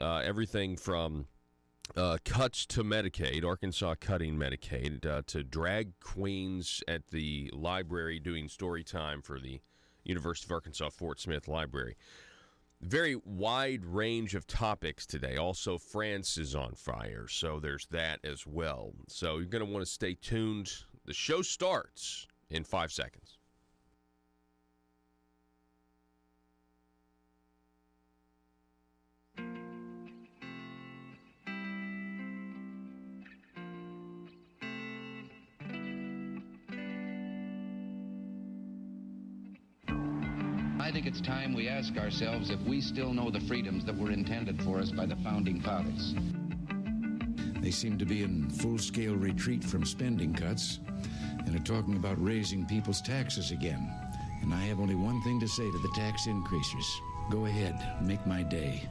everything from cuts to Medicaid, Arkansas cutting Medicaid, to drag queens at the library doing story time for the University of Arkansas Fort Smith Library. Very wide range of topics today. Also, France is on fire, so there's that as well. So you're going to want to stay tuned. The show starts in 5 seconds. I think it's time we ask ourselves if we still know the freedoms that were intended for us by the Founding Fathers. They seem to be in full-scale retreat from spending cuts and are talking about raising people's taxes again. And I have only one thing to say to the tax increasers. Go ahead, make my day.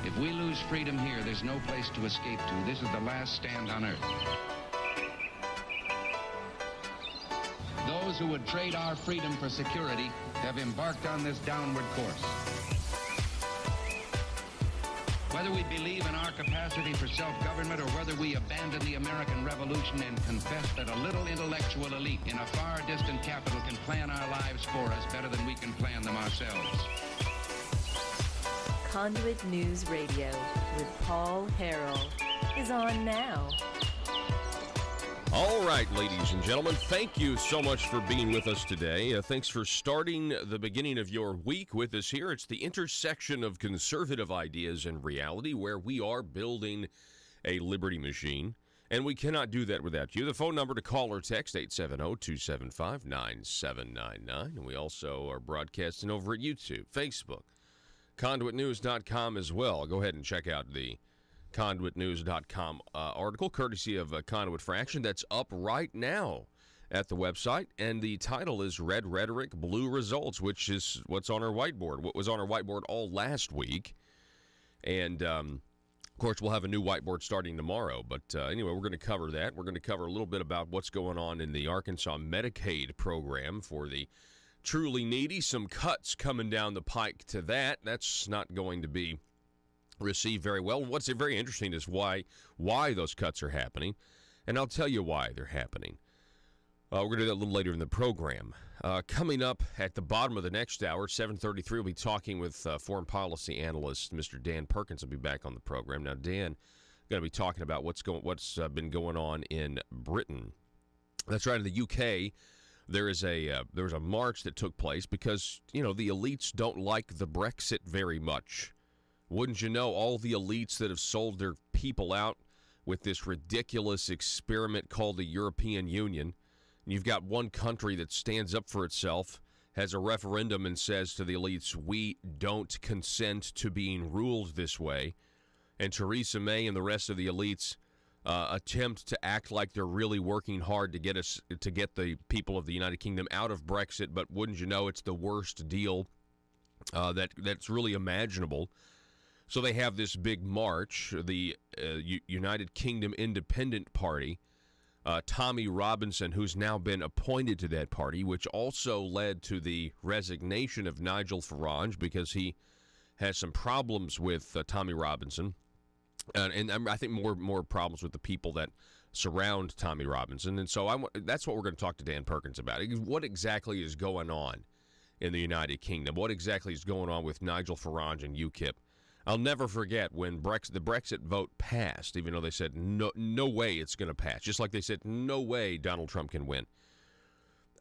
If we lose freedom here, there's no place to escape to. This is the last stand on earth. Those who would trade our freedom for security have embarked on this downward course. Whether we believe in our capacity for self-government or whether we abandon the American Revolution and confess that a little intellectual elite in a far distant capital can plan our lives for us better than we can plan them ourselves. Conduit News Radio with Paul Harrell is on now. All right, ladies and gentlemen, thank you so much for being with us today. Thanks for starting the beginning of your week with us here. It's the intersection of conservative ideas and reality where we are building a liberty machine, and we cannot do that without you. The phone number to call or text, 870-275-9799. And we also are broadcasting over at YouTube, Facebook, conduitnews.com as well. Go ahead and check out the conduitnews.com article, courtesy of Conduit Fraction, that's up right now at the website. And the title is Red Rhetoric, Blue Results, which is what's on our whiteboard, what was on our whiteboard all last week. And, of course, we'll have a new whiteboard starting tomorrow. But anyway, we're going to cover that. We're going to cover a little bit about what's going on in the Arkansas Medicaid program for the truly needy. Some cuts coming down the pike to that. That's not going to be received very well. What's very interesting is why those cuts are happening, and I'll tell you why they're happening. We're going to do that a little later in the program. Coming up at the bottom of the next hour, 7:33, we'll be talking with foreign policy analyst Mr. Dan Perkins. Will be back on the program. Now, Dan going to be talking about what's been going on in Britain. That's right. In the UK, there was a march that took place because the elites don't like the Brexit very much. Wouldn't you know, all the elites that have sold their people out with this ridiculous experiment called the European Union. And you've got one country that stands up for itself, has a referendum and says to the elites, we don't consent to being ruled this way. And Theresa May and the rest of the elites attempt to act like they're really working hard to get the people of the United Kingdom out of Brexit. But wouldn't you know, it's the worst deal that's really imaginable. So they have this big march, the United Kingdom Independent Party, Tommy Robinson, who's now been appointed to that party, which also led to the resignation of Nigel Farage because he has some problems with Tommy Robinson. And I think more problems with the people that surround Tommy Robinson. And so that's what we're going to talk to Dan Perkins about. What exactly is going on in the United Kingdom? What exactly is going on with Nigel Farage and UKIP? I'll never forget when the Brexit vote passed, even though they said no way it's going to pass, just like they said no way Donald Trump can win.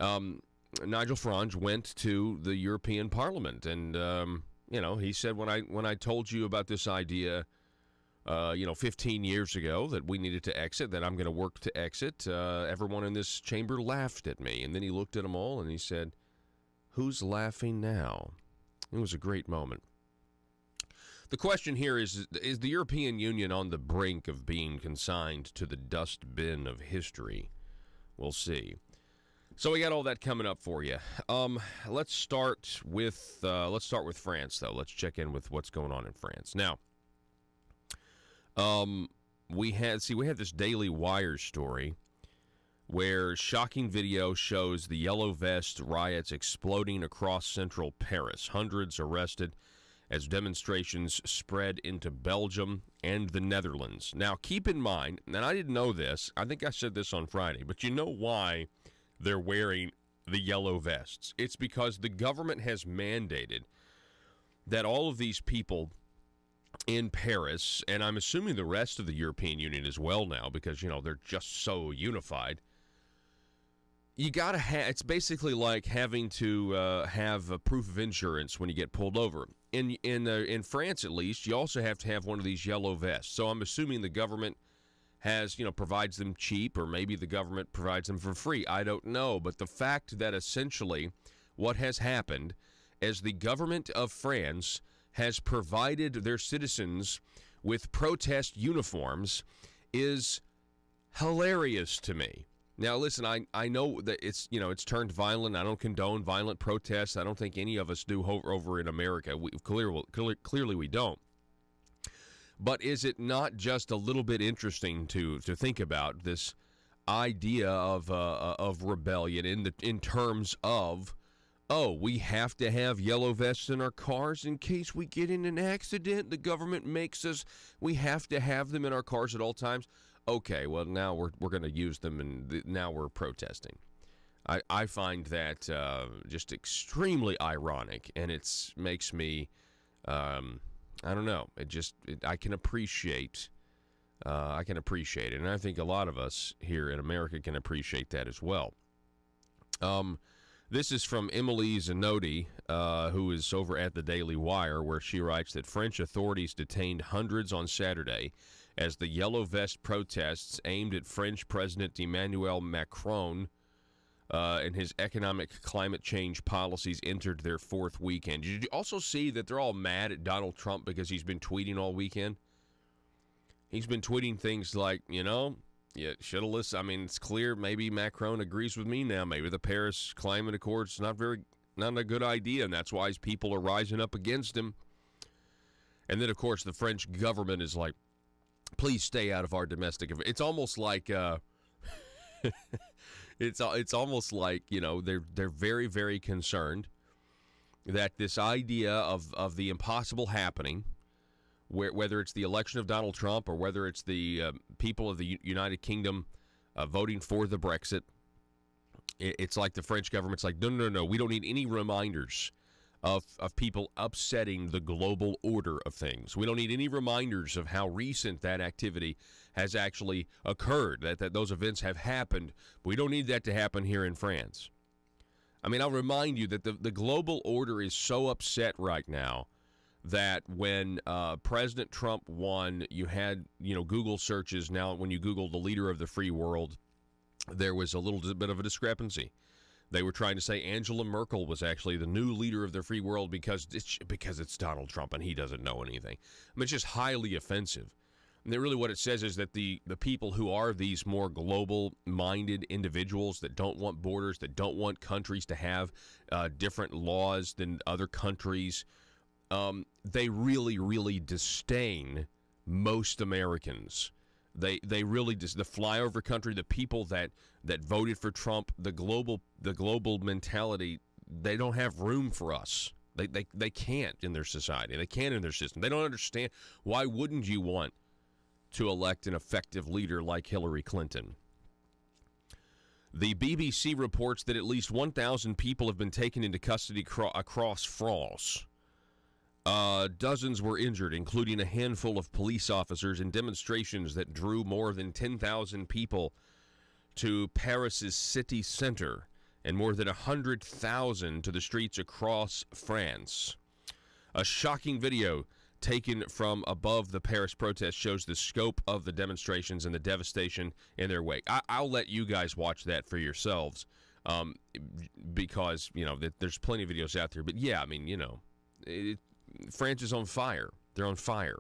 Nigel Farage went to the European Parliament, and he said when I told you about this idea, 15 years ago that we needed to exit, that I'm going to work to exit, everyone in this chamber laughed at me, and then he looked at them all and he said, "Who's laughing now?" It was a great moment. The question here is the European Union on the brink of being consigned to the dustbin of history? We'll see. So we got all that coming up for you. Let's start with France, though. Let's check in with what's going on in France. Now, we had this Daily Wire story where shocking video shows the Yellow Vest riots exploding across central Paris. Hundreds arrested as demonstrations spread into Belgium and the Netherlands. Now, keep in mind, and I didn't know this, I think I said this on Friday, but you know why they're wearing the yellow vests? It's because the government has mandated that all of these people in Paris, and I'm assuming the rest of the European Union as well now, because, you know, they're just so unified. You got to have, it's basically like having to have a proof of insurance when you get pulled over. In France, at least, you also have to have one of these yellow vests. So I'm assuming the government has, you know, provides them cheap, or maybe the government provides them for free. I don't know. But the fact that essentially what has happened is the government of France has provided their citizens with protest uniforms is hilarious to me. Now, listen, I know that it's, you know, it's turned violent. I don't condone violent protests. I don't think any of us do over in America. Clearly we don't. But is it not just a little bit interesting to think about this idea of rebellion in terms of, oh, we have to have yellow vests in our cars in case we get in an accident. The government makes us, we have to have them in our cars at all times. Okay, well, now we're going to use them, and now we're protesting. I find that just extremely ironic, and it makes me, I don't know. I can appreciate it, and I think a lot of us here in America can appreciate that as well. This is from Emily Zanotti, who is over at the Daily Wire, where she writes that French authorities detained hundreds on Saturday as the Yellow Vest protests aimed at French President Emmanuel Macron and his economic climate change policies entered their fourth weekend. Did you also see that they're all mad at Donald Trump because he's been tweeting all weekend? He's been tweeting things like, you know, yeah, should have listened. I mean, it's clear maybe Macron agrees with me now. Maybe the Paris Climate Accord's not a good idea, and that's why his people are rising up against him. And then, of course, the French government is like, please stay out of our domestic affairs. It's almost like it's almost like, you know, they're very, very concerned that this idea of the impossible happening, whether it's the election of Donald Trump or whether it's the people of the United Kingdom voting for the Brexit, it's like the French government's like, no, we don't need any reminders of people upsetting the global order of things. We don't need any reminders of how recent that activity has actually occurred, that those events have happened. We don't need that to happen here in France. I mean, I'll remind you that the global order is so upset right now that when President Trump won, you had, you know, Google searches. Now, when you Google the leader of the free world, there was a little bit of a discrepancy. They were trying to say Angela Merkel was actually the new leader of the free world because it's Donald Trump and he doesn't know anything. I mean, it's just highly offensive. And really what it says is that the people who are these more global-minded individuals that don't want borders, that don't want countries to have different laws than other countries, they really, really disdain most Americans. They really the flyover country, the people that voted for Trump, the global mentality, they don't have room for us. They can't in their society. They can't in their system. They don't understand. Why wouldn't you want to elect an effective leader like Hillary Clinton? The BBC reports that at least 1,000 people have been taken into custody across France. Dozens were injured, including a handful of police officers, in demonstrations that drew more than 10,000 people to Paris's city center and more than 100,000 to the streets across France. A shocking video taken from above the Paris protest shows the scope of the demonstrations and the devastation in their wake. I'll let you guys watch that for yourselves because, you know, there's plenty of videos out there. But, yeah, I mean, you know, France is on fire. They're on fire.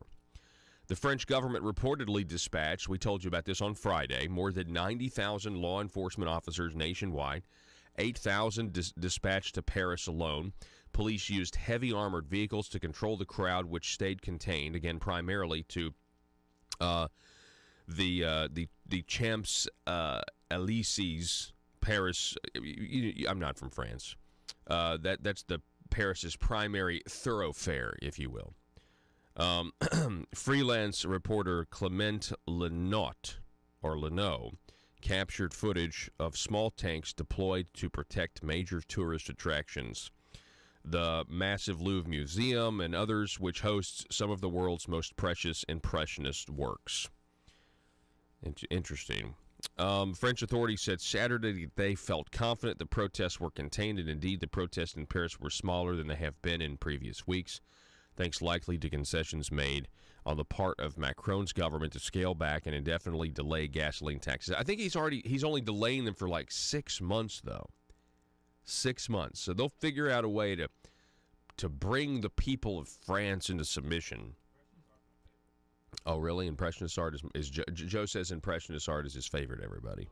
The French government reportedly dispatched, we told you about this on Friday, more than 90,000 law enforcement officers nationwide, 8,000 dispatched to Paris alone. Police used heavy armored vehicles to control the crowd, which stayed contained, again, primarily to the Champs-Élysées, Paris. I'm not from France. That's the Paris's primary thoroughfare, if you will. Freelance reporter Clement Leno captured footage of small tanks deployed to protect major tourist attractions. The massive Louvre Museum and others, which hosts some of the world's most precious Impressionist works. Interesting. French authorities said Saturday they felt confident the protests were contained, and indeed the protests in Paris were smaller than they have been in previous weeks, thanks likely to concessions made on the part of Macron's government to scale back and indefinitely delay gasoline taxes. I think he's only delaying them for like 6 months, though. 6 months. So they'll figure out a way to bring the people of France into submission. Oh, really? Impressionist art is Joe says Impressionist art is his favorite, everybody.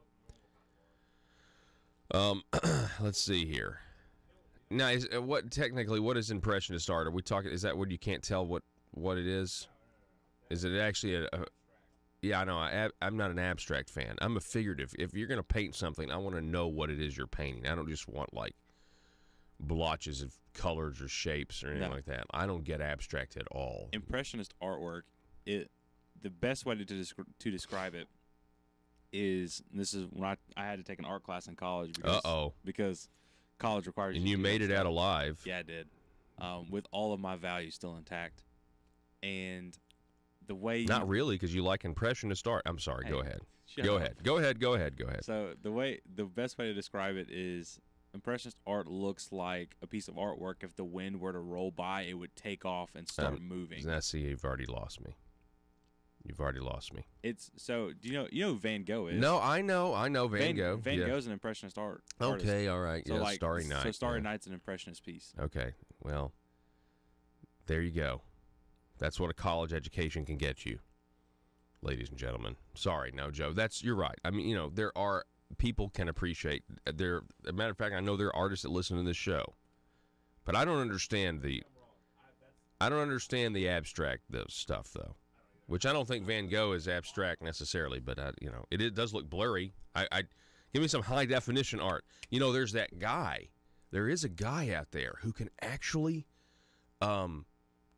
Let's see here. Now, what is Impressionist art? Are we talking, is that when you can't tell what it is? Is it actually yeah, I know. I'm not an abstract fan. I'm a figurative. If you're going to paint something, I want to know what it is you're painting. I don't just want, like, blotches of colors or shapes or anything like that. I don't get abstract at all. Impressionist artwork, the best way to describe it is, this is when I had to take an art class in college because college requires and you made it out alive. Yeah, I did. With all of my values still intact. And the way not really, because you like Impressionist art. I'm sorry. Hey, go ahead. Go ahead. So the best way to describe it is Impressionist art looks like a piece of artwork. If the wind were to roll by, it would take off and start moving. Now, see, you've already lost me. It's so. Do you know who Van Gogh is? No, I know Van Gogh. Van Gogh's an Impressionist artist. Okay, all right. So Starry Night. So Starry Night's an Impressionist piece. Okay, well, there you go. That's what a college education can get you, ladies and gentlemen. Sorry, no, Joe. You're right. I mean, there are people can appreciate. As a matter of fact, I know there are artists that listen to this show, but I don't understand the abstract stuff though. Which I don't think Van Gogh is abstract necessarily, but it does look blurry. I give me some high definition art. There's that guy. There is a guy out there who can actually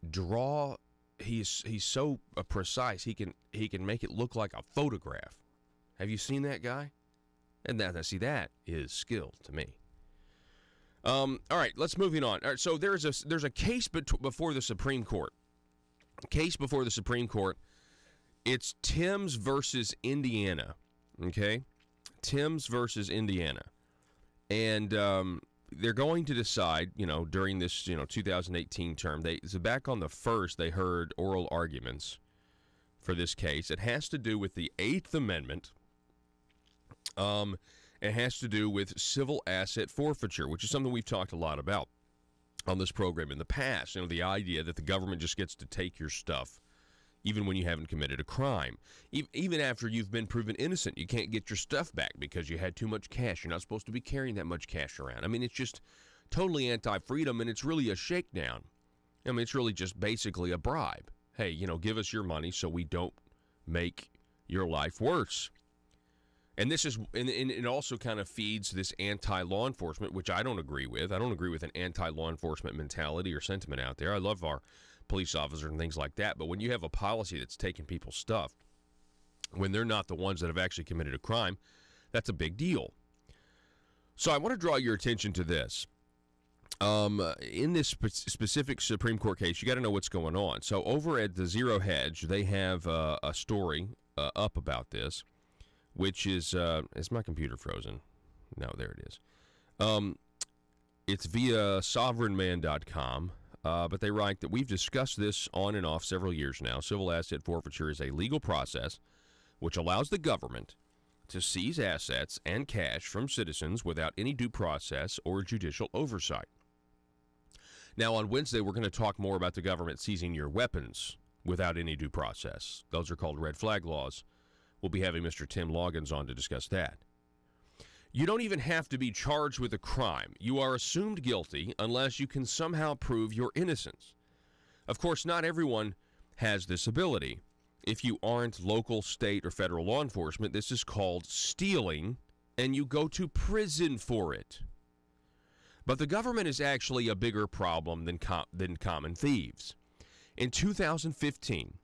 draw. He's so precise. He can make it look like a photograph. Have you seen that guy? And that is skill to me. All right, let's moving on. All right, so there's a case before the Supreme Court. It's Timms versus Indiana. Okay, Timms versus Indiana, and they're going to decide, during this, 2018 term. Back on the 1st, they heard oral arguments for this case. It has to do with the 8th Amendment. It has to do with civil asset forfeiture, which is something we've talked a lot about on this program in the past. The idea that the government just gets to take your stuff, even when you haven't committed a crime. Even after you've been proven innocent, you can't get your stuff back because you had too much cash. You're not supposed to be carrying that much cash around. I mean, it's just totally anti-freedom, and it's really a shakedown. I mean, it's really just basically a bribe. Hey, give us your money so we don't make your life worse. And this is, and it also kind of feeds this anti-law enforcement, which I don't agree with. I don't agree with an anti-law enforcement mentality or sentiment out there. I love our police officers and things like that. But when you have a policy that's taking people's stuff, when they're not the ones that have actually committed a crime, that's a big deal. So I want to draw your attention to this. In this specific Supreme Court case, you got to know what's going on. So over at the Zero Hedge, they have a story up about this, which is my computer frozen? No, there it is. It's via sovereignman.com. But they write that we've discussed this on and off several years now. Civil asset forfeiture is a legal process which allows the government to seize assets and cash from citizens without any due process or judicial oversight. Now, on Wednesday, we're going to talk more about the government seizing your weapons without any due process. Those are called red flag laws. We'll be having Mr. Tim Loggins on to discuss that. You don't even have to be charged with a crime. You are assumed guilty unless you can somehow prove your innocence. Of course, not everyone has this ability. If you aren't local, state, or federal law enforcement, this is called stealing, and you go to prison for it. But the government is actually a bigger problem than common thieves. In 2015,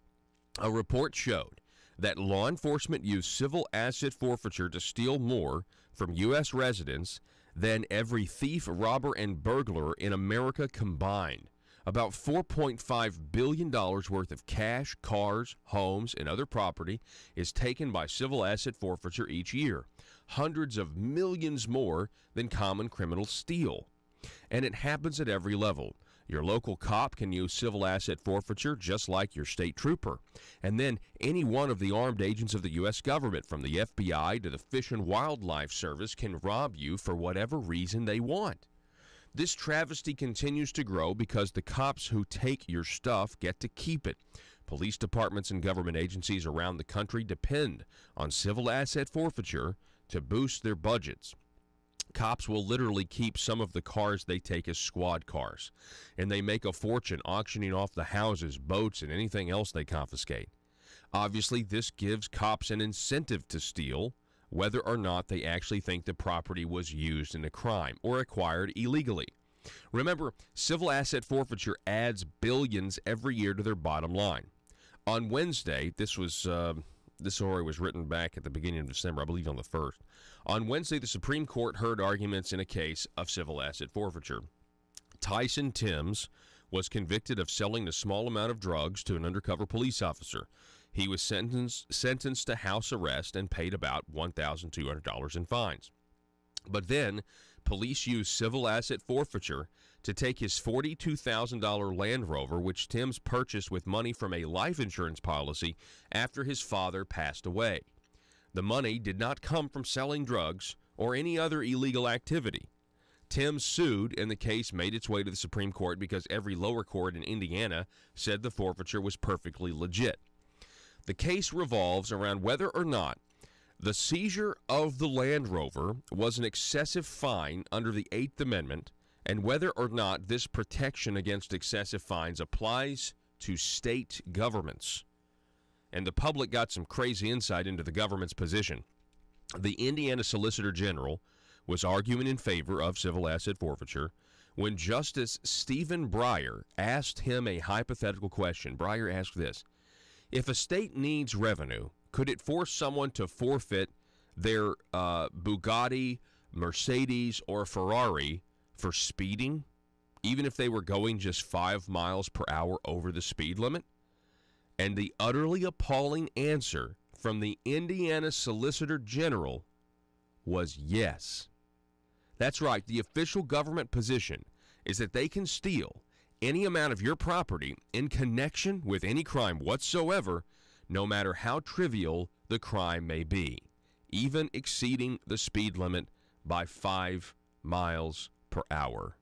a report showed that law enforcement used civil asset forfeiture to steal more from U.S. residents than every thief, robber, and burglar in America combined. About $4.5 billion worth of cash, cars, homes, and other property is taken by civil asset forfeiture each year. Hundreds of millions more than common criminals steal. And it happens at every level. Your local cop can use civil asset forfeiture just like your state trooper. And then any one of the armed agents of the U.S. government, from the FBI to the Fish and Wildlife Service, can rob you for whatever reason they want. This travesty continues to grow because the cops who take your stuff get to keep it. Police departments and government agencies around the country depend on civil asset forfeiture to boost their budgets. Cops will literally keep some of the cars they take as squad cars, and they make a fortune auctioning off the houses, boats, and anything else they confiscate. Obviously, this gives cops an incentive to steal, whether or not they actually think the property was used in a crime or acquired illegally. Remember, civil asset forfeiture adds billions every year to their bottom line. On Wednesday, this story was written back at the beginning of December, I believe on the 1st. On Wednesday, the Supreme Court heard arguments in a case of civil asset forfeiture. Tyson Timms was convicted of selling a small amount of drugs to an undercover police officer. He was sentenced to house arrest and paid about $1,200 in fines. But then, police used civil asset forfeiture to take his $42,000 Land Rover, which Timms purchased with money from a life insurance policy after his father passed away. The money did not come from selling drugs or any other illegal activity. Timms sued, and the case made its way to the Supreme Court because every lower court in Indiana said the forfeiture was perfectly legit. The case revolves around whether or not the seizure of the Land Rover was an excessive fine under the 8th Amendment, and whether or not this protection against excessive fines applies to state governments. And the public got some crazy insight into the government's position. The Indiana Solicitor General was arguing in favor of civil asset forfeiture when Justice Stephen Breyer asked him a hypothetical question. Breyer asked this: if a state needs revenue, could it force someone to forfeit their Bugatti, Mercedes, or Ferrari for speeding, even if they were going just 5 miles per hour over the speed limit? And the utterly appalling answer from the Indiana Solicitor General was yes. That's right. The official government position is that they can steal any amount of your property in connection with any crime whatsoever, no matter how trivial the crime may be, even exceeding the speed limit by 5 miles per hour.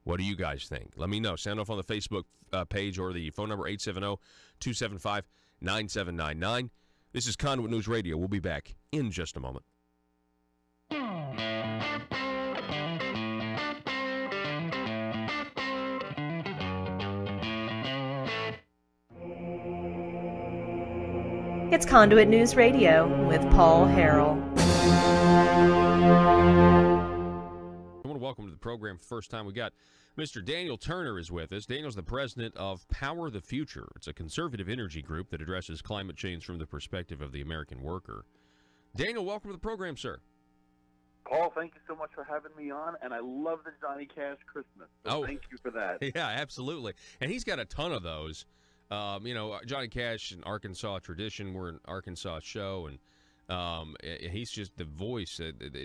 What do you guys think? Let me know. Sound off on the Facebook page or the phone number 870-275-9799. This is Conduit News Radio. We'll be back in just a moment. It's Conduit News Radio with Paul Harrell. I want to welcome to the program first time. We got Mr. Daniel Turner is with us. Daniel's the president of Power the Future. It's a conservative energy group that addresses climate change from the perspective of the American worker. Daniel, welcome to the program, sir. Paul, thank you so much for having me on, and I love the Johnny Cash Christmas, so thank you for that. Yeah, absolutely. And he's got a ton of those. Johnny Cash, an Arkansas tradition. We're an Arkansas show, and he's just the voice.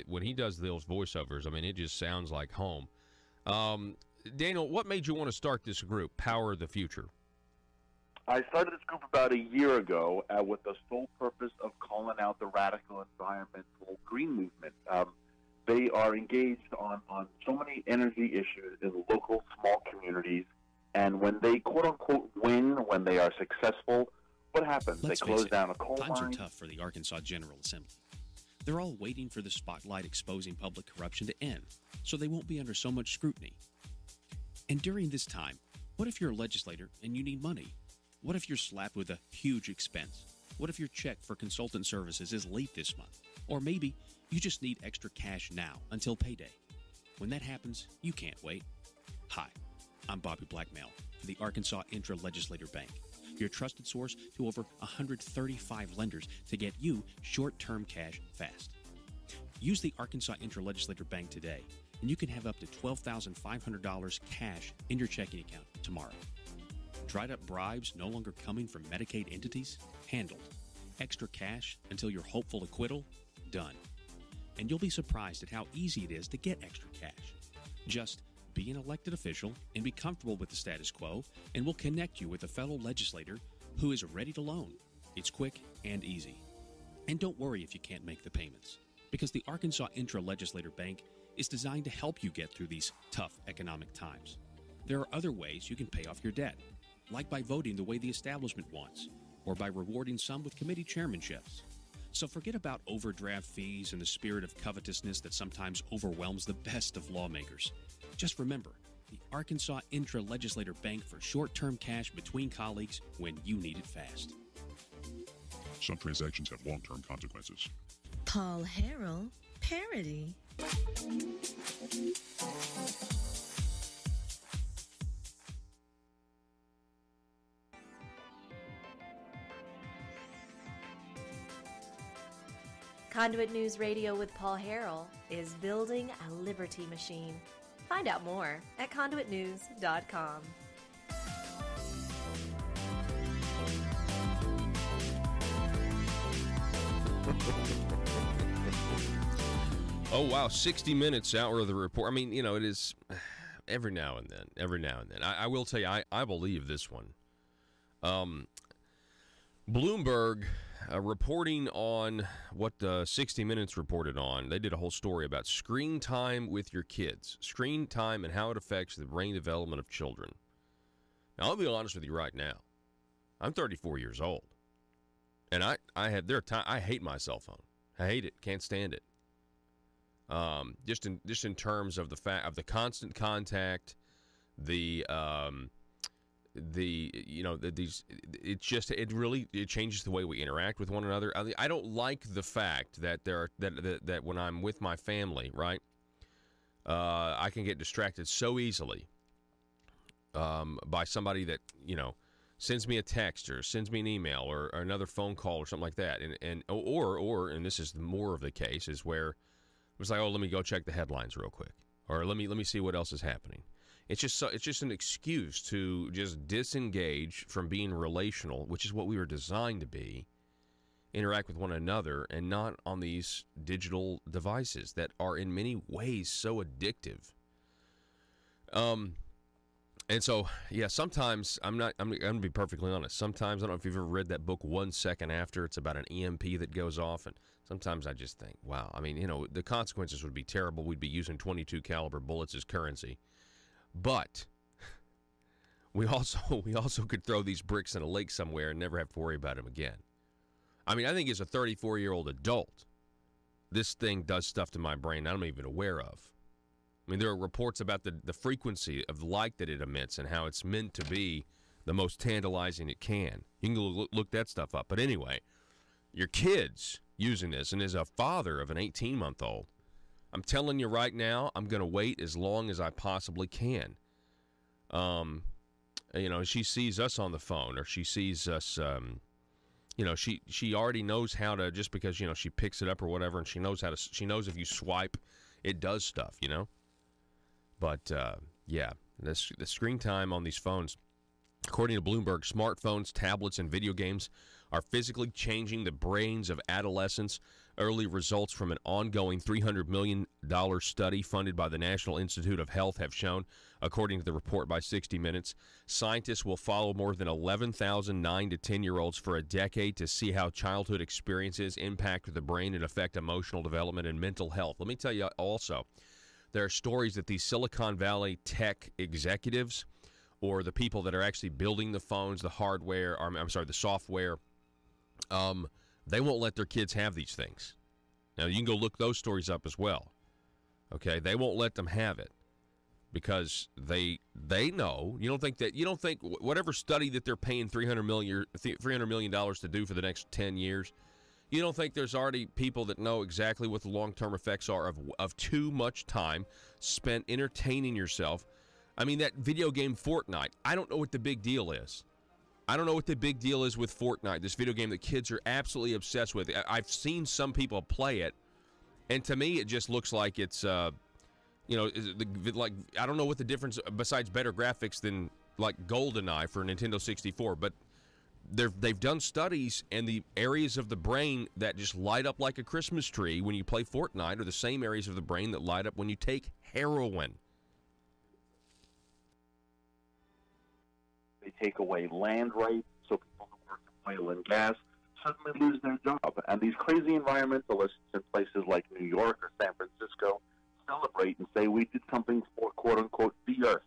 When he does those voiceovers, I mean, it just sounds like home. Daniel, what made you want to start this group, Power the Future? I started this group about a year ago with the sole purpose of calling out the radical environmental green movement. They are engaged on so many energy issues in local small communities, and when they quote-unquote win, when they are successful, what happens? They close down a coal mine. Times are tough for the Arkansas General Assembly. They're all waiting for the spotlight exposing public corruption to end, so they won't be under so much scrutiny. And during this time, what if you're a legislator and you need money? What if you're slapped with a huge expense? What if your check for consultant services is late this month? Or maybe you just need extra cash now until payday. When that happens, you can't wait. Hi, I'm Bobby Blackmail for the Arkansas Intra-Legislator Bank, your trusted source to over 135 lenders to get you short-term cash fast. Use the Arkansas Intra-Legislator Bank today, and you can have up to $12,500 cash in your checking account tomorrow. Dried-up bribes no longer coming from Medicaid entities? Handled. Extra cash until your hopeful acquittal? Done. And you'll be surprised at how easy it is to get extra cash. Just be an elected official and be comfortable with the status quo, and we'll connect you with a fellow legislator who is ready to loan. It's quick and easy. And don't worry if you can't make the payments, because the Arkansas Intra-Legislator Bank is designed to help you get through these tough economic times. There are other ways you can pay off your debt, like by voting the way the establishment wants, or by rewarding some with committee chairmanships. So forget about overdraft fees and the spirit of covetousness that sometimes overwhelms the best of lawmakers. Just remember, the Arkansas Intra-Legislator Bank for short-term cash between colleagues when you need it fast. Some transactions have long-term consequences. Paul Harrell, parody. Conduit News Radio with Paul Harrell is building a liberty machine. Find out more at conduitnews.com. Oh, wow, 60 minutes hour of the report. I mean, you know, it is every now and then. I will tell you, I believe this one. Bloomberg reporting on what 60 Minutes reported on. They did a whole story about screen time with your kids. Screen time and how it affects the brain development of children. Now, I'll be honest with you right now. I'm 34 years old. And I hate my cell phone. I hate it. Can't stand it. Just in terms of the fact of the constant contact, it changes the way we interact with one another. I don't like the fact that that when I'm with my family, right, I can get distracted so easily by somebody that, you know, sends me a text or sends me an email or another phone call or something like that, and this is more of the case, is where it was like, oh, let me go check the headlines real quick, or let me see what else is happening. It's just an excuse to just disengage from being relational, which is what we were designed to be, interact with one another, and not on these digital devices that are in many ways so addictive. And so, yeah, sometimes I'm going to be perfectly honest. Sometimes, I don't know if you've ever read that book 1 Second After. It's about an EMP that goes off, and sometimes I just think, wow, I mean, you know, the consequences would be terrible. We'd be using .22 caliber bullets as currency. But we also could throw these bricks in a lake somewhere and never have to worry about them again. I mean, I think as a 34-year-old adult, this thing does stuff to my brain I'm not even aware of. I mean, there are reports about the frequency of light that it emits and how it's meant to be the most tantalizing it can. You can look that stuff up. But anyway, your kids using this, and as a father of an 18-month-old, I'm telling you right now, I'm going to wait as long as I possibly can. You know, she sees us on the phone, or she sees us, you know, she already knows how to, just because, you know, she picks it up or whatever, and she knows if you swipe, it does stuff, you know. But, yeah, the screen time on these phones, according to Bloomberg, smartphones, tablets, and video games are physically changing the brains of adolescents. Early results from an ongoing $300 million study funded by the National Institute of Health have shown, according to the report by 60 Minutes, scientists will follow more than 11,000 9 to 10-year-olds for a decade to see how childhood experiences impact the brain and affect emotional development and mental health. Let me tell you also, there are stories that these Silicon Valley tech executives, or the people that are actually building the phones, the hardware, or, the software, they won't let their kids have these things. Now, you can go look those stories up as well. Okay, they won't let them have it because they know. You don't think whatever study that they're paying $300 million to do for the next 10 years, You don't think there's already people that know exactly what the long-term effects are of too much time spent entertaining yourself? I mean, that video game Fortnite, I don't know what the big deal is. I don't know what the big deal is with Fortnite, this video game that kids are absolutely obsessed with. I've seen some people play it, and to me it just looks like it's, like, I don't know what the difference, besides better graphics than, like, GoldenEye for Nintendo 64, but they've done studies, and the areas of the brain that just light up like a Christmas tree when you play Fortnite are the same areas of the brain that light up when you take heroin. They take away land rights, so people who work in oil and gas suddenly lose their job. And these crazy environmentalists in places like New York or San Francisco celebrate and say, we did something for, quote-unquote, the earth.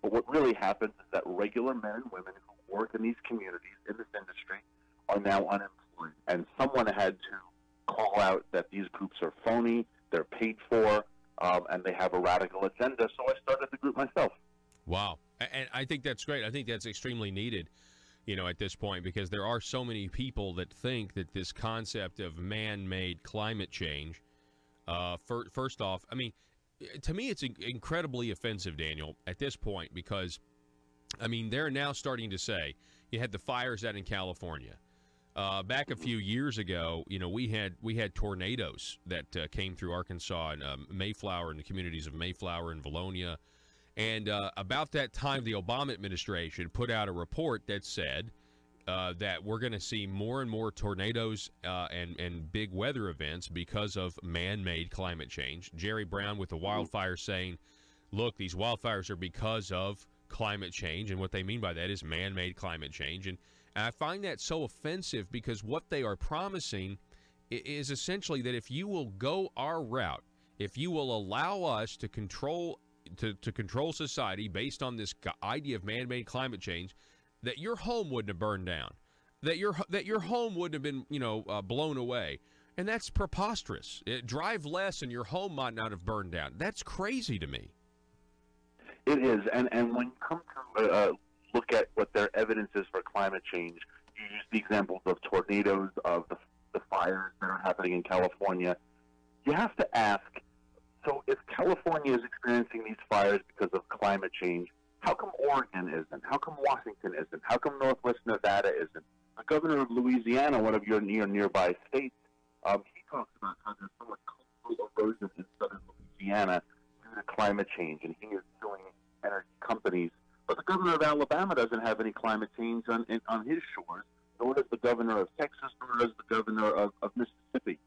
But what really happens is that regular men and women who work in these communities, in this industry, are now unemployed. And someone had to call out that these groups are phony, they're paid for, and they have a radical agenda. So I started the group myself. Wow. And I think that's great. I think that's extremely needed, at this point, because there are so many people that think that this concept of man-made climate change, first off, I mean, to me it's incredibly offensive, Daniel, at this point, because, I mean, they're now starting to say, you had the fires out in California. Back a few years ago, we had tornadoes that came through Arkansas and Mayflower, and the communities of Mayflower and Valonia. And about that time, the Obama administration put out a report that said that we're going to see more and more tornadoes and big weather events because of man-made climate change. Jerry Brown with the wildfires saying, look, these wildfires are because of climate change, and what they mean by that is man-made climate change. And I find that so offensive, because what they are promising is essentially that if you will go our route, if you will allow us to control society based on this idea of man-made climate change, that your home wouldn't have burned down, that your home wouldn't have been blown away, and that's preposterous. Drive less and your home might not have burned down. That's crazy to me. It is, and when you come to look at what their evidence is for climate change, you use the examples of tornadoes, of the fires that are happening in California. You have to ask, so if California is experiencing these fires because of climate change, how come Oregon isn't? How come Washington isn't? How come Northwest Nevada isn't? The governor of Louisiana, one of your nearby states, he talks about how there's so much coastal erosion in southern Louisiana due to climate change, and he is suing energy companies. But the governor of Alabama doesn't have any climate change on his shores, nor does the governor of Texas, nor does the governor of Mississippi.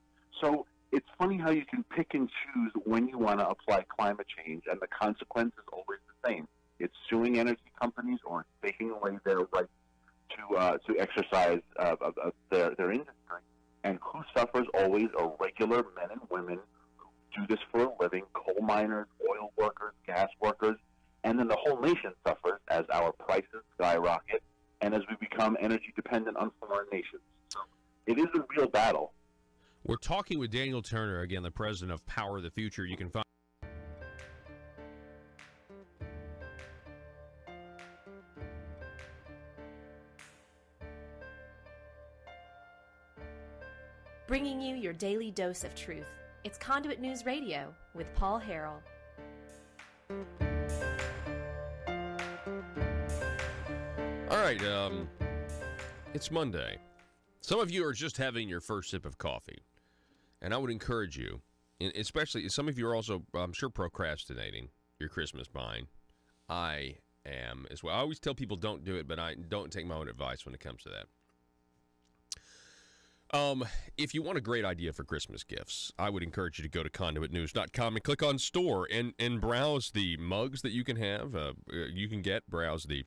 So it's funny how you can pick and choose when you want to apply climate change, and the consequence is always the same. It's suing energy companies or taking away their right to exercise their industry. And who suffers always are regular men and women who do this for a living, coal miners, oil workers, gas workers, and then the whole nation suffers as our prices skyrocket and as we become energy dependent on foreign nations. So it is a real battle. We're talking with Daniel Turner, again, the president of Power of the Future. You can find bringing you your daily dose of truth. It's Conduit News Radio with Paul Harrell. All right, it's Monday. Some of you are just having your first sip of coffee, and I would encourage you, especially some of you are also, I'm sure, procrastinating your Christmas buying. I am as well. I always tell people don't do it, but I don't take my own advice when it comes to that. If you want a great idea for Christmas gifts, I would encourage you to go to conduitnews.com and click on store and browse the mugs that you can have. You can browse the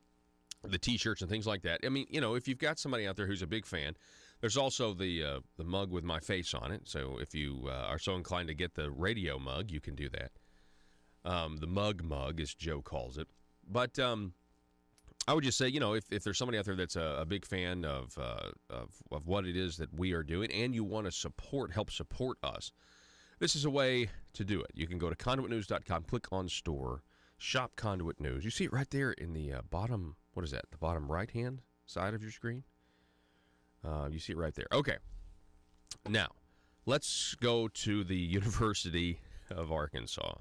T-shirts and things like that. I mean, if you've got somebody out there who's a big fan, there's also the mug with my face on it. So if you are so inclined to get the radio mug, you can do that. The mug, as Joe calls it. But I would just say, if there's somebody out there that's a big fan of what it is that we are doing, and you want to help support us, this is a way to do it. You can go to conduitnews.com, click on store, shop Conduit News. You see it right there in the bottom, what is that, the bottom right-hand side of your screen? You see it right there. Okay. Now, let's go to the University of Arkansas.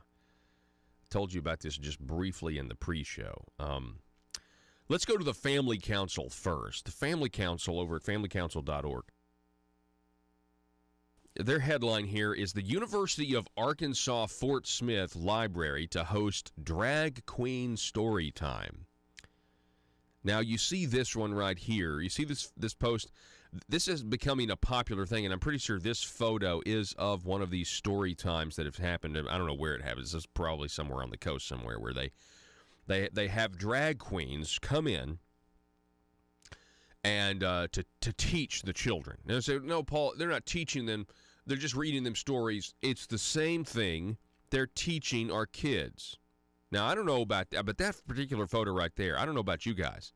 Told you about this just briefly in the pre-show. Let's go to the Family Council first. The Family Council over at familycouncil.org. Their headline here is the University of Arkansas Fort Smith Library to host Drag Queen Story Time. Now, you see this one right here. You see this post. This is becoming a popular thing, and I'm pretty sure this photo is of one of these story times that have happened. I don't know where it happens. This is probably somewhere on the coast somewhere where they have drag queens come in and to teach the children. Now, say, no, Paul, they're not teaching them. They're just reading them stories. It's the same thing they're teaching our kids. Now, I don't know about that, but that particular photo right there, I don't know about you guys,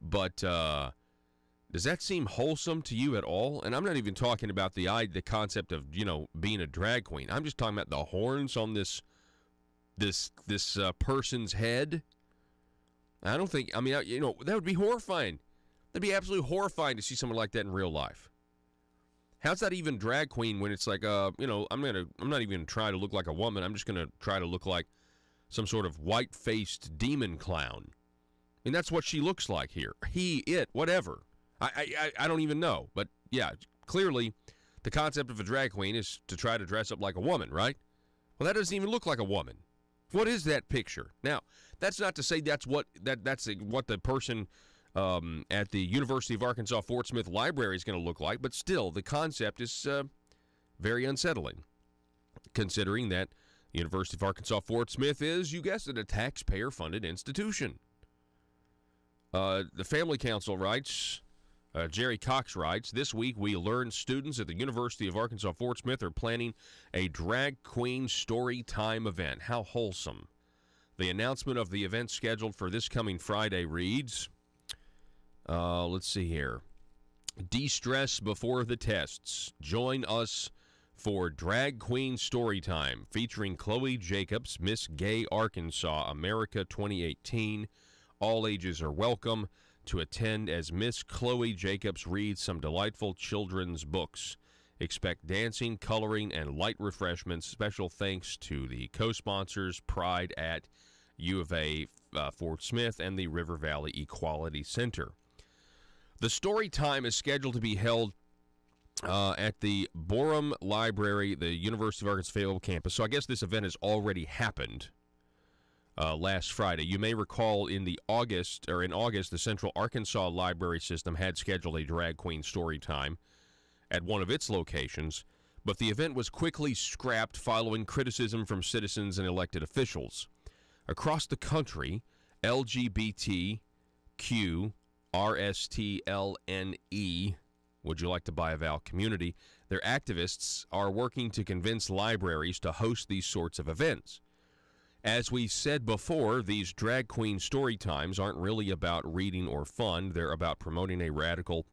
but does that seem wholesome to you at all? And I'm not even talking about the concept of, being a drag queen. I'm just talking about the horns on this person's head. I don't think, that would be horrifying. That'd be absolutely horrifying to see someone like that in real life. How's that even drag queen when it's like, I'm not even gonna try to look like a woman. I'm just gonna try to look like some sort of white-faced demon clown. And that's what she looks like here. Whatever. I don't even know. But yeah, clearly the concept of a drag queen is to try to dress up like a woman, right? Well, that doesn't even look like a woman. What is that picture? Now, that's not to say that's what the person at the University of Arkansas Fort Smith Library is going to look like, but still, the concept is very unsettling, considering that the University of Arkansas Fort Smith is, you guessed it, a taxpayer-funded institution. The Family Council writes, Jerry Cox writes, this week we learned students at the University of Arkansas Fort Smith are planning a drag queen story time event. How wholesome. The announcement of the event scheduled for this coming Friday reads, let's see here. De-stress before the tests. Join us for Drag Queen Story Time featuring Chloe Jacobs, Miss Gay Arkansas, America 2018. All ages are welcome to attend as Miss Chloe Jacobs reads some delightful children's books. Expect dancing, coloring, and light refreshments. Special thanks to the co-sponsors, Pride at U of A Fort Smith and the River Valley Equality Center. The story time is scheduled to be held at the Borum Library, the University of Arkansas campus. So I guess this event has already happened last Friday. You may recall in August, the Central Arkansas Library System had scheduled a drag queen story time at one of its locations, but the event was quickly scrapped following criticism from citizens and elected officials. Across the country, LGBTQ RSTLNE, would you like to buy a vowel community, their activists are working to convince libraries to host these sorts of events. As we said before, these drag queen story times aren't really about reading or fun. They're about promoting a radical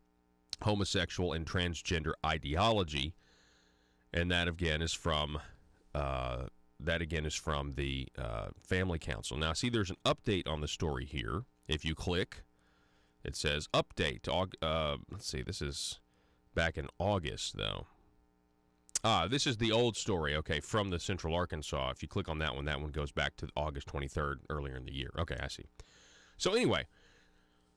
homosexual and transgender ideology. And that again is from the Family Council. Now, see, there's an update on the story here. If you click, it says update. Let's see, this is back in August, though. This is the old story, okay, from the Central Arkansas. If you click on that one goes back to August 23rd, earlier in the year. Okay, I see. So anyway,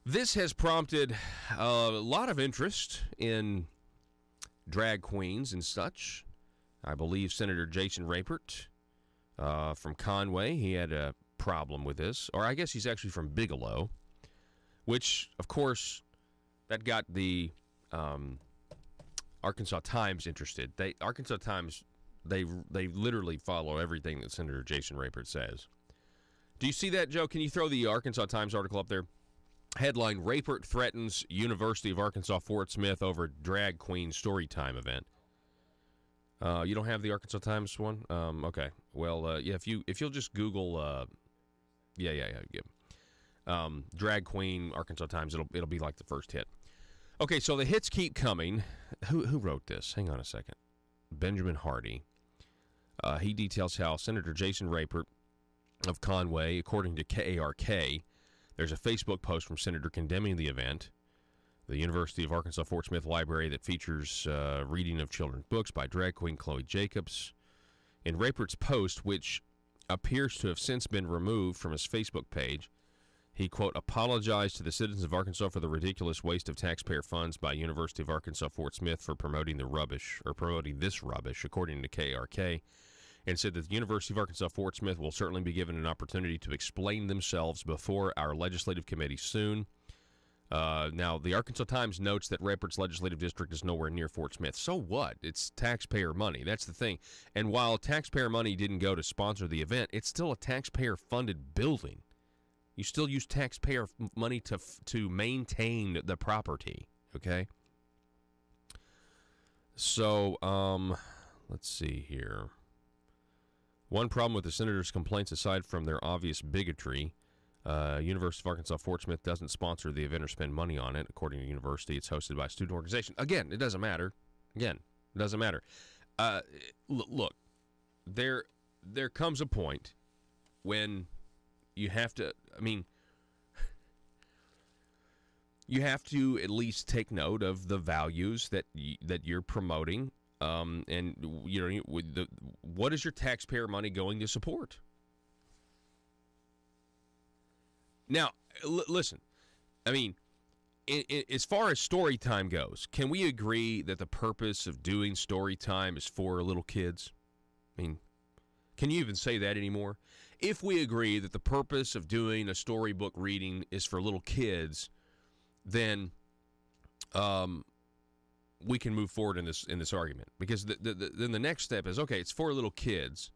this has prompted a lot of interest in drag queens and such. I believe Senator Jason Rapert from Conway, he had a problem with this. Or I guess he's actually from Bigelow, which, of course, that got the Arkansas Times interested. Arkansas Times, they literally follow everything that Senator Jason Rapert says. Do you see that, Joe? Can you throw the Arkansas Times article up there? Headline, Rapert threatens University of Arkansas Fort Smith over drag queen story time event. You don't have the Arkansas Times one? Okay. Well, yeah, if you'll just Google, drag queen Arkansas Times, it'll be like the first hit. Okay, so the hits keep coming. Who wrote this? Hang on a second. Benjamin Hardy. He details how Senator Jason Rapert of Conway, according to KARK, there's a Facebook post from Senator condemning the event. the University of Arkansas Fort Smith library that features reading of children's books by drag queen Chloe Jacobs. In Rapert's post, which appears to have since been removed from his Facebook page, he, quote, apologized to the citizens of Arkansas for the ridiculous waste of taxpayer funds by University of Arkansas Fort Smith for promoting this rubbish, according to KRK, and said that the University of Arkansas Fort Smith will certainly be given an opportunity to explain themselves before our legislative committee soon. Now, the Arkansas Times notes that Rapert's legislative district is nowhere near Fort Smith. So what? It's taxpayer money. That's the thing. And while taxpayer money didn't go to sponsor the event, it's still a taxpayer-funded building. You still use taxpayer money to maintain the property, okay? So, let's see here. One problem with the senator's complaints, aside from their obvious bigotry, University of Arkansas Fort Smith doesn't sponsor the event or spend money on it. According to the university, it's hosted by a student organization. Again, it doesn't matter. Look, there comes a point when you have to, you have to at least take note of the values that you're promoting, and what is your taxpayer money going to support? Now, listen, as far as story time goes, can we agree that the purpose of doing story time is for little kids? Can you even say that anymore? If we agree that the purpose of doing a storybook reading is for little kids, then we can move forward in this argument, because then the next step is, okay, it's for little kids,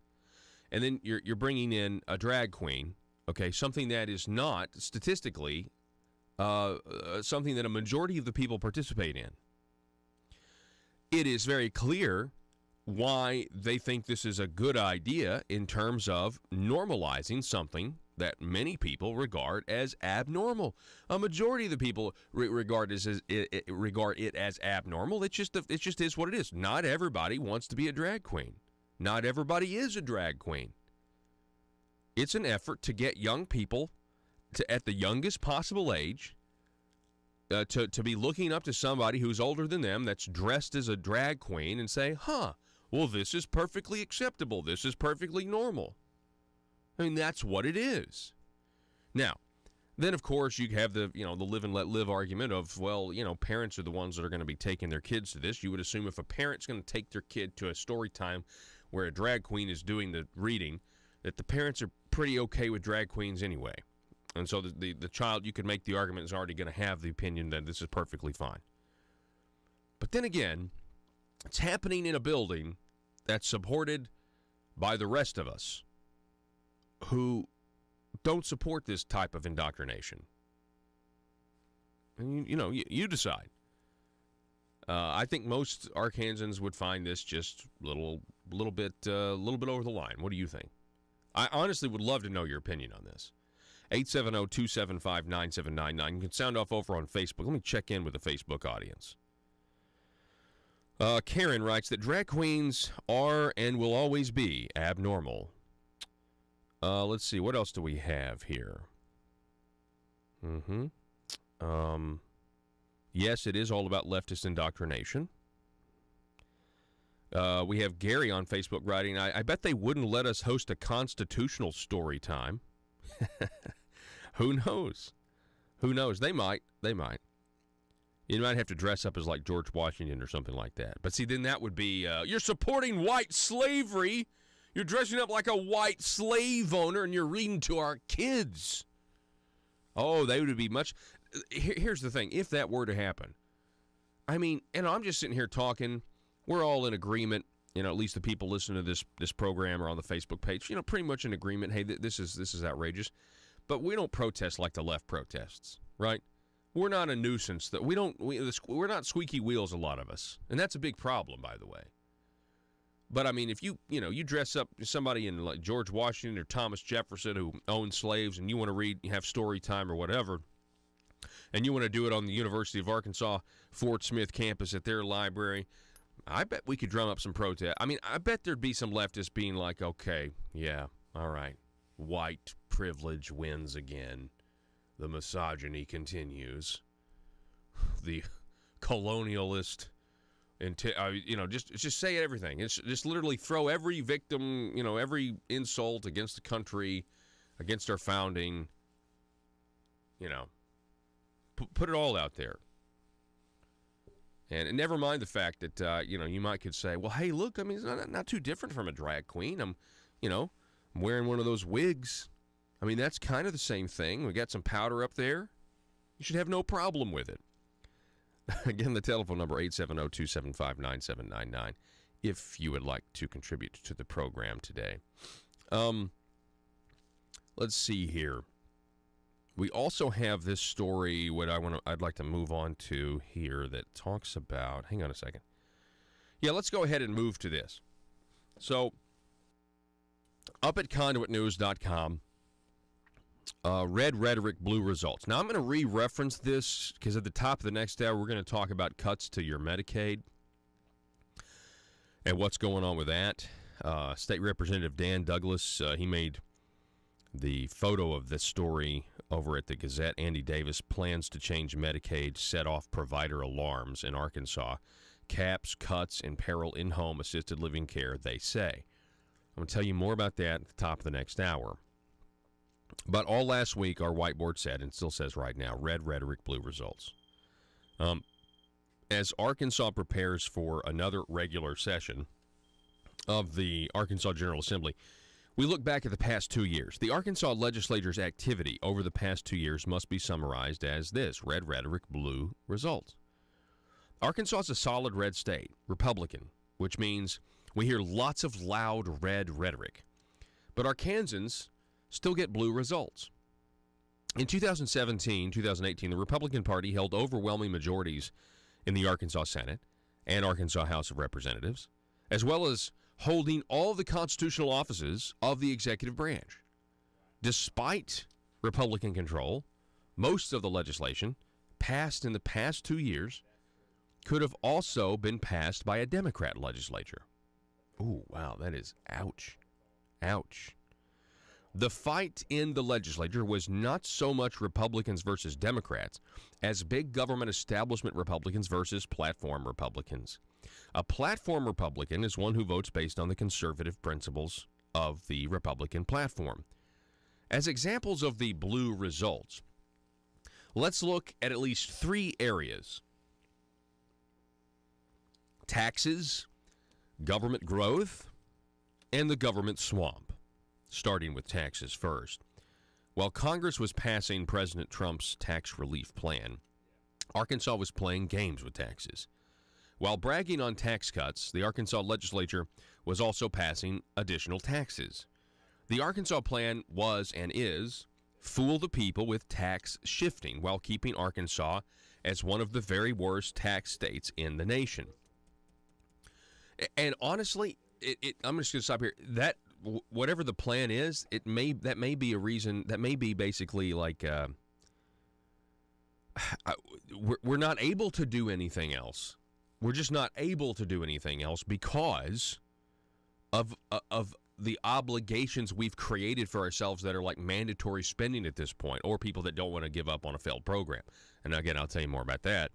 and then you're bringing in a drag queen, okay, something that is not statistically something that a majority of the people participate in. It is very clear why they think this is a good idea in terms of normalizing something that many people regard as abnormal. A majority of the people regard it as abnormal. It just is what it is. Not everybody wants to be a drag queen. Not everybody is a drag queen. It's an effort to get young people to, at the youngest possible age, to be looking up to somebody who's older than them that's dressed as a drag queen and say, well, this is perfectly acceptable. This is perfectly normal. That's what it is. Now, then, of course, you have the live and let live argument of, well, parents are the ones that are going to be taking their kids to this. You would assume if a parent's going to take their kid to a story time where a drag queen is doing the reading, that the parents are pretty okay with drag queens anyway. And so the child, you could make the argument, is already going to have the opinion that this is perfectly fine. But then again, it's happening in a building that's supported by the rest of us who don't support this type of indoctrination. And you decide. I think most Arkansans would find this just a little bit over the line. What do you think? I honestly would love to know your opinion on this. 870-275-9799. You can sound off over on Facebook. Let me check in with the Facebook audience. Karen writes that drag queens are and will always be abnormal. Let's see. What else do we have here? Yes, it is all about leftist indoctrination. We have Gary on Facebook writing, I bet they wouldn't let us host a constitutional story time. Who knows? Who knows? They might. You might have to dress up as like George Washington or something like that. But see, then that would be, you're supporting white slavery. You're dressing up like a white slave owner and you're reading to our kids. Oh, they would be much. Here's the thing. If that were to happen, and I'm just sitting here talking. We're all in agreement. At least the people listening to this program or on the Facebook page, pretty much in agreement. Hey, this is outrageous. But we don't protest like the left protests, right? We're not a nuisance. We're not squeaky wheels, a lot of us. And that's a big problem, by the way. But, if you dress up somebody in like George Washington or Thomas Jefferson who owned slaves and you want to read, you have story time or whatever, and you want to do it on the University of Arkansas Fort Smith campus at their library, I bet we could drum up some protest. I bet there'd be some leftists being like, okay, yeah, all right, white privilege wins again. The misogyny continues. the colonialist, just say everything. It's just literally throw every victim, every insult against the country, against our founding, put it all out there. And never mind the fact that, you could say, well, hey, look, I mean, it's not too different from a drag queen. I'm wearing one of those wigs. I mean, that's kind of the same thing. We got some powder up there. You should have no problem with it. Again, the telephone number, 870-275-9799, if you would like to contribute to the program today. Let's see here. We also have this story, I'd like to move on to here, that talks about, hang on a second. Yeah, let's go ahead and move to this. So, up at conduitnews.com, red rhetoric, blue results. Now, I'm going to re-reference this because at the top of the next hour, we're going to talk about cuts to your Medicaid and what's going on with that. State Representative Dan Douglas, he made the photo of this story over at the Gazette. Andy Davis plans to change Medicaid, set off provider alarms in Arkansas. Caps, cuts, imperil in-home assisted living care, they say. I'm going to tell you more about that at the top of the next hour. But all last week, our whiteboard said, and still says right now, red rhetoric, blue results. As Arkansas prepares for another regular session of the Arkansas General Assembly, we look back at the past 2 years. The Arkansas legislature's activity over the past 2 years must be summarized as this: red rhetoric, blue results. Arkansas is a solid red state, Republican, which means we hear lots of loud red rhetoric. But Arkansans still get blue results. In 2017, 2018, the Republican Party held overwhelming majorities in the Arkansas Senate and Arkansas House of Representatives, as well as holding all the constitutional offices of the executive branch. Despite Republican control, most of the legislation passed in the past 2 years could have also been passed by a Democrat legislature. Ooh, wow, that is ouch. Ouch. The fight in the legislature was not so much Republicans versus Democrats as big government establishment Republicans versus platform Republicans. A platform Republican is one who votes based on the conservative principles of the Republican platform. As examples of the blue results, let's look at least 3 areas: taxes, government growth, and the government swamp. Starting with taxes first. While Congress was passing President Trump's tax relief plan, Arkansas was playing games with taxes. While bragging on tax cuts, the Arkansas legislature was also passing additional taxes. The Arkansas plan was and is fool the people with tax shifting while keeping Arkansas as one of the very worst tax states in the nation. And honestly, I'm just going to stop here. That whatever the plan is, that may be a reason. That may be basically like we're not able to do anything else. We're just not able to do anything else because of the obligations we've created for ourselves that are like mandatory spending at this point, or people that don't want to give up on a failed program. And again, I'll tell you more about that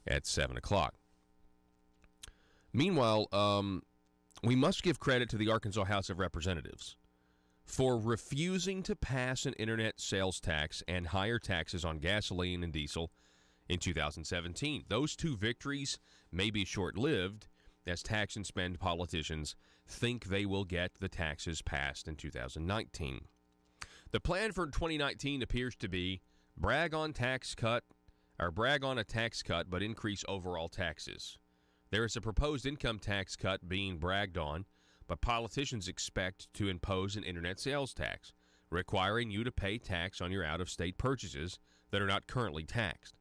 at 7 o'clock. Meanwhile, we must give credit to the Arkansas House of Representatives for refusing to pass an internet sales tax and higher taxes on gasoline and diesel in 2017. Those 2 victories may be short-lived as tax and spend politicians think they will get the taxes passed in 2019. The plan for 2019 appears to be brag on a tax cut, but increase overall taxes. There is a proposed income tax cut being bragged on, but politicians expect to impose an internet sales tax, requiring you to pay tax on your out-of-state purchases that are not currently taxed.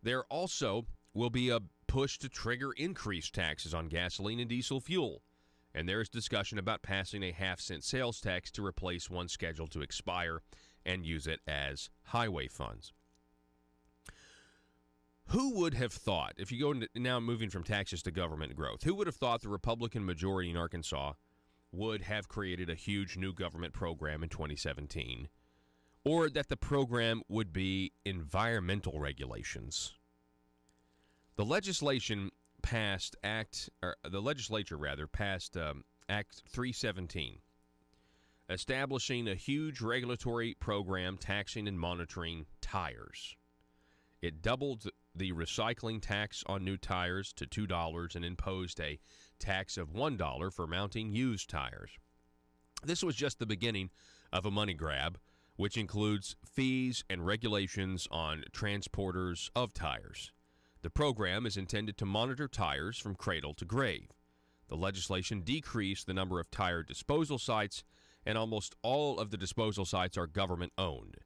There also will be a push to trigger increased taxes on gasoline and diesel fuel, and there is discussion about passing a half-cent sales tax to replace one scheduled to expire and use it as highway funds. Who would have thought, if you go into, now moving from taxes to government growth, who would have thought the Republican majority in Arkansas would have created a huge new government program in 2017, or that the program would be environmental regulations? The legislature passed Act 317, establishing a huge regulatory program taxing and monitoring tires. It doubled the recycling tax on new tires to $2 and imposed a tax of $1 for mounting used tires. This was just the beginning of a money grab, which includes fees and regulations on transporters of tires. The program is intended to monitor tires from cradle to grave. The legislation decreased the number of tire disposal sites, and almost all of the disposal sites are government-owned.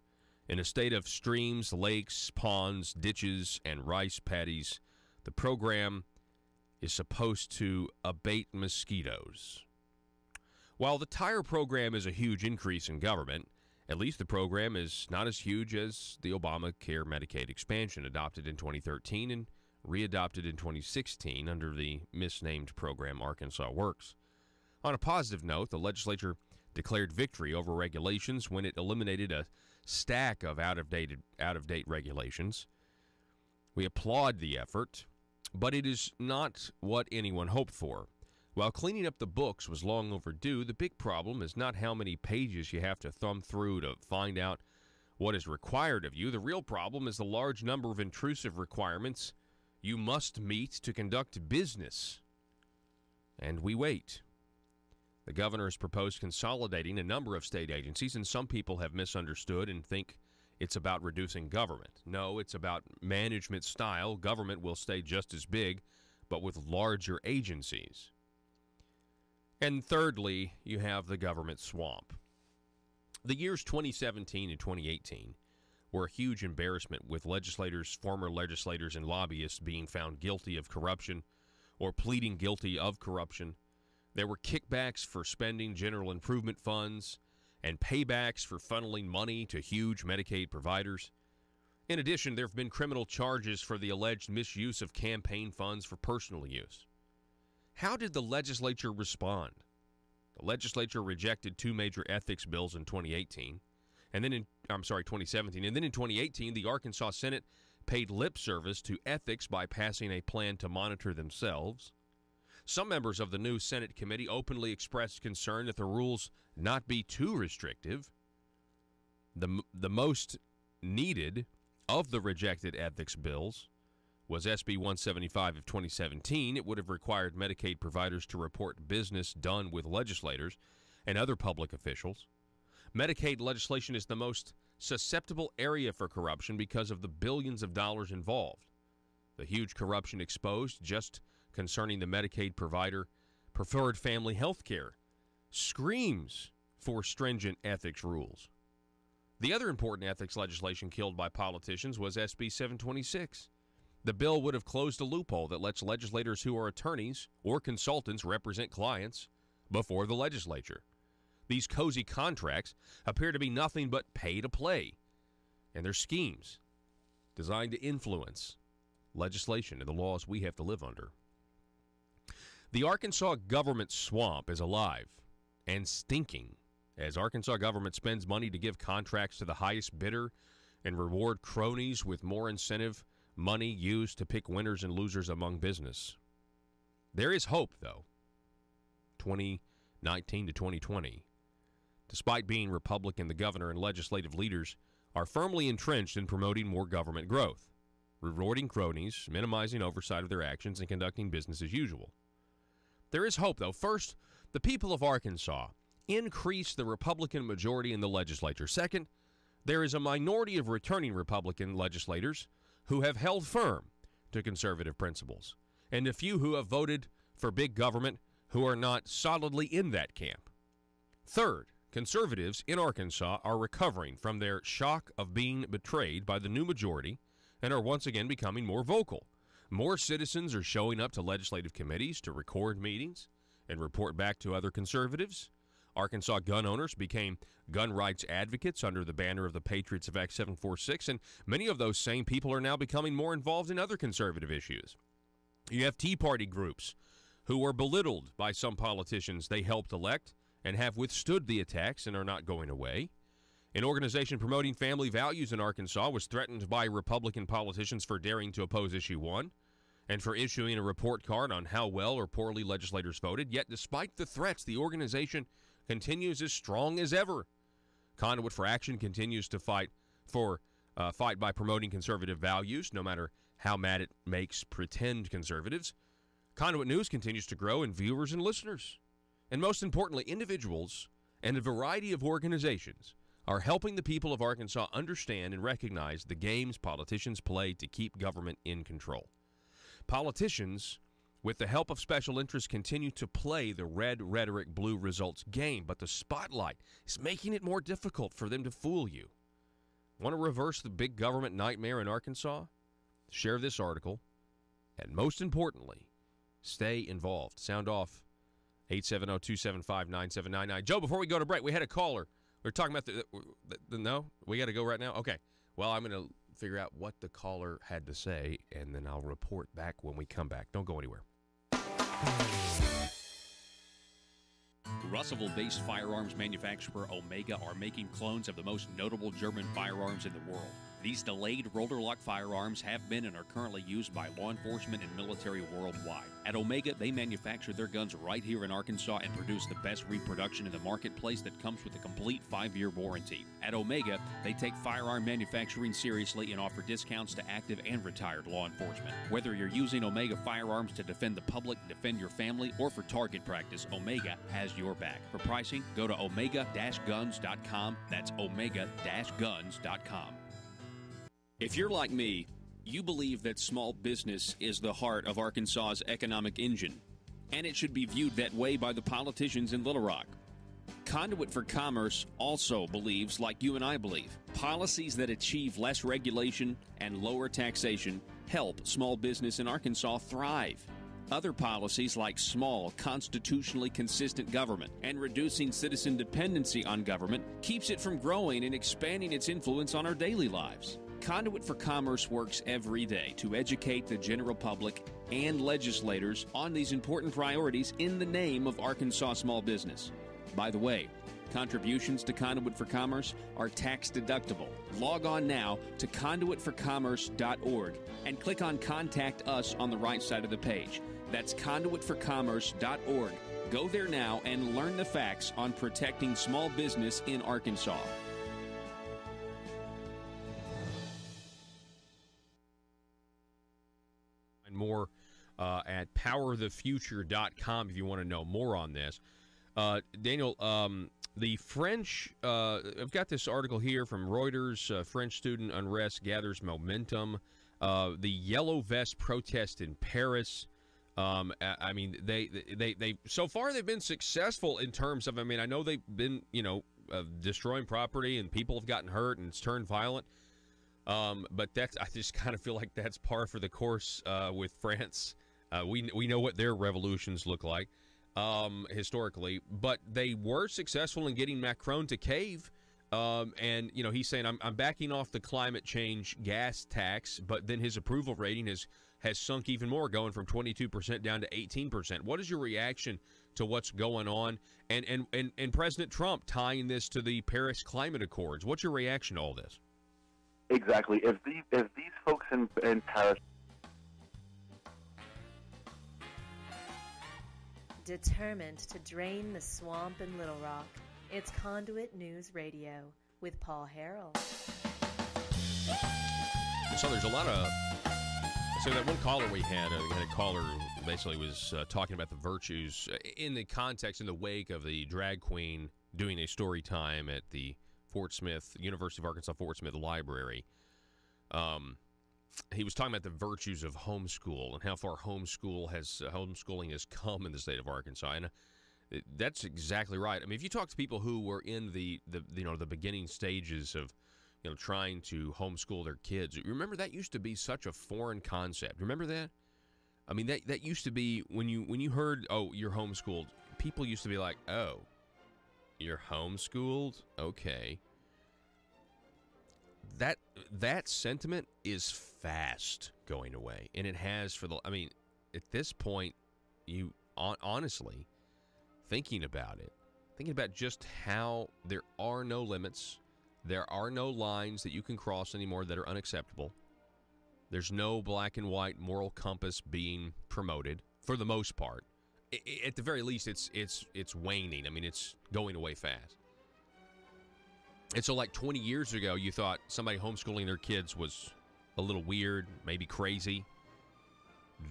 In a state of streams, lakes, ponds, ditches, and rice paddies, the program is supposed to abate mosquitoes. While the tire program is a huge increase in government, at least the program is not as huge as the Obamacare Medicaid expansion adopted in 2013 and readopted in 2016 under the misnamed program Arkansas Works. On a positive note, the legislature declared victory over regulations when it eliminated a stack of out-of-date regulations. We applaud the effort, but it is not what anyone hoped for. While cleaning up the books was long overdue, the big problem is not how many pages you have to thumb through to find out what is required of you. The real problem is the large number of intrusive requirements you must meet to conduct business. And we wait. The governor has proposed consolidating a number of state agencies, and some people have misunderstood and think it's about reducing government. No, it's about management style. Government will stay just as big, but with larger agencies. And thirdly, you have the government swamp. The years 2017 and 2018 were a huge embarrassment, with legislators, former legislators, and lobbyists being found guilty of corruption or pleading guilty of corruption. There were kickbacks for spending general improvement funds and paybacks for funneling money to huge Medicaid providers. In addition, there have been criminal charges for the alleged misuse of campaign funds for personal use. How did the legislature respond? The legislature rejected two major ethics bills in 2017, and then in 2018, the Arkansas Senate paid lip service to ethics by passing a plan to monitor themselves. Some members of the new Senate committee openly expressed concern that the rules not be too restrictive. The most needed of the rejected ethics bills was SB 175 of 2017. It would have required Medicaid providers to report business done with legislators and other public officials. Medicaid legislation is the most susceptible area for corruption because of the billions of dollars involved. The huge corruption exposed just concerning the Medicaid provider preferred family health care screams for stringent ethics rules. The other important ethics legislation killed by politicians was SB 726. The bill would have closed a loophole that lets legislators who are attorneys or consultants represent clients before the legislature. These cozy contracts appear to be nothing but pay to play, and they're schemes designed to influence legislation and the laws we have to live under. The Arkansas government swamp is alive and stinking as Arkansas government spends money to give contracts to the highest bidder and reward cronies with more incentive money used to pick winners and losers among business. There is hope, though. 2019 to 2020. Despite being Republican, the governor and legislative leaders are firmly entrenched in promoting more government growth, rewarding cronies, minimizing oversight of their actions, and conducting business as usual. There is hope, though. First, the people of Arkansas increase the Republican majority in the legislature. Second, there is a minority of returning Republican legislators who have held firm to conservative principles, and a few who have voted for big government who are not solidly in that camp. Third, conservatives in Arkansas are recovering from their shock of being betrayed by the new majority and are once again becoming more vocal. More citizens are showing up to legislative committees to record meetings and report back to other conservatives. Arkansas gun owners became gun rights advocates under the banner of the Patriots of Act 746, and many of those same people are now becoming more involved in other conservative issues. You have Tea Party groups who were belittled by some politicians they helped elect and have withstood the attacks and are not going away. An organization promoting family values in Arkansas was threatened by Republican politicians for daring to oppose Issue 1. and for issuing a report card on how well or poorly legislators voted. Yet, despite the threats, the organization continues as strong as ever. Conduit for Action continues to fight by promoting conservative values, no matter how mad it makes pretend conservatives. Conduit News continues to grow in viewers and listeners. And most importantly, individuals and a variety of organizations are helping the people of Arkansas understand and recognize the games politicians play to keep government in control. Politicians, with the help of special interests, continue to play the red rhetoric, blue results game, but the spotlight is making it more difficult for them to fool you. Want to reverse the big government nightmare in Arkansas? Share this article, and most importantly, stay involved. Sound off 870-275-9799. Joe, before we go to break, we had a caller. We're talking about no? We got to go right now? Okay. Well, I'm going to figure out what the caller had to say, and then I'll report back when we come back. Don't go anywhere. Russellville-based firearms manufacturer Omega are making clones of the most notable German firearms in the world. These delayed rotor-lock firearms have been and are currently used by law enforcement and military worldwide. At Omega, they manufacture their guns right here in Arkansas and produce the best reproduction in the marketplace that comes with a complete 5-year warranty. At Omega, they take firearm manufacturing seriously and offer discounts to active and retired law enforcement. Whether you're using Omega firearms to defend the public, defend your family, or for target practice, Omega has your back. For pricing, go to omega-guns.com. That's omega-guns.com. If you're like me, you believe that small business is the heart of Arkansas's economic engine, and it should be viewed that way by the politicians in Little Rock. Conduit for Commerce also believes, like you and I believe, policies that achieve less regulation and lower taxation help small business in Arkansas thrive. Other policies like small, constitutionally consistent government and reducing citizen dependency on government keeps it from growing and expanding its influence on our daily lives. Conduit for Commerce works every day to educate the general public and legislators on these important priorities in the name of Arkansas small business. By the way, contributions to Conduit for Commerce are tax deductible. Log on now to conduitforcommerce.org and click on Contact Us on the right side of the page. That's conduitforcommerce.org. Go there now and learn the facts on protecting small business in Arkansas. More at powerthefuture.com if you want to know more on this. Daniel, the French, I've got this article here from Reuters. French student unrest gathers momentum. The Yellow Vest protest in Paris. I mean, they so far they've been successful in terms of, I mean, I know they've been, destroying property and people have gotten hurt and it's turned violent. But I just kind of feel like that's par for the course with France. We know what their revolutions look like historically, but they were successful in getting Macron to cave. And he's saying I'm backing off the climate change gas tax, but then his approval rating has sunk even more, going from 22% down to 18%. What is your reaction to what's going on, and President Trump tying this to the Paris Climate Accords? What's your reaction to all this? Exactly. If these folks in Paris determined to drain the swamp in Little Rock, it's Conduit News Radio with Paul Harrell. So there's a lot of. So that one caller we had a caller who basically was talking about the virtues in the context, in the wake of the drag queen doing a story time at the Fort Smith, University of Arkansas Fort Smith Library. He was talking about the virtues of homeschool and how far homeschooling has come in the state of Arkansas, and that's exactly right. I mean, if you talk to people who were in the beginning stages of trying to homeschool their kids, remember that used to be such a foreign concept. Remember that? I mean, that used to be when you heard, oh, you're homeschooled, people used to be like, oh, you're homeschooled? Okay. That sentiment is fast going away, and it has at this point, you honestly thinking about just how there are no limits, there are no lines that you can cross anymore that are unacceptable. There's no black and white moral compass being promoted for the most part. At the very least, it's waning. I mean, it's going away fast. And so, like 20 years ago, you thought somebody homeschooling their kids was a little weird, maybe crazy.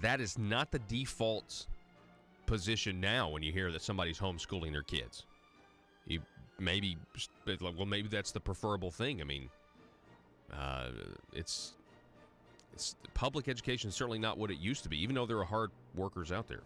That is not the default position now when you hear that somebody's homeschooling their kids. Maybe that's the preferable thing. I mean, it's public education is certainly not what it used to be, even though there are hard workers out there.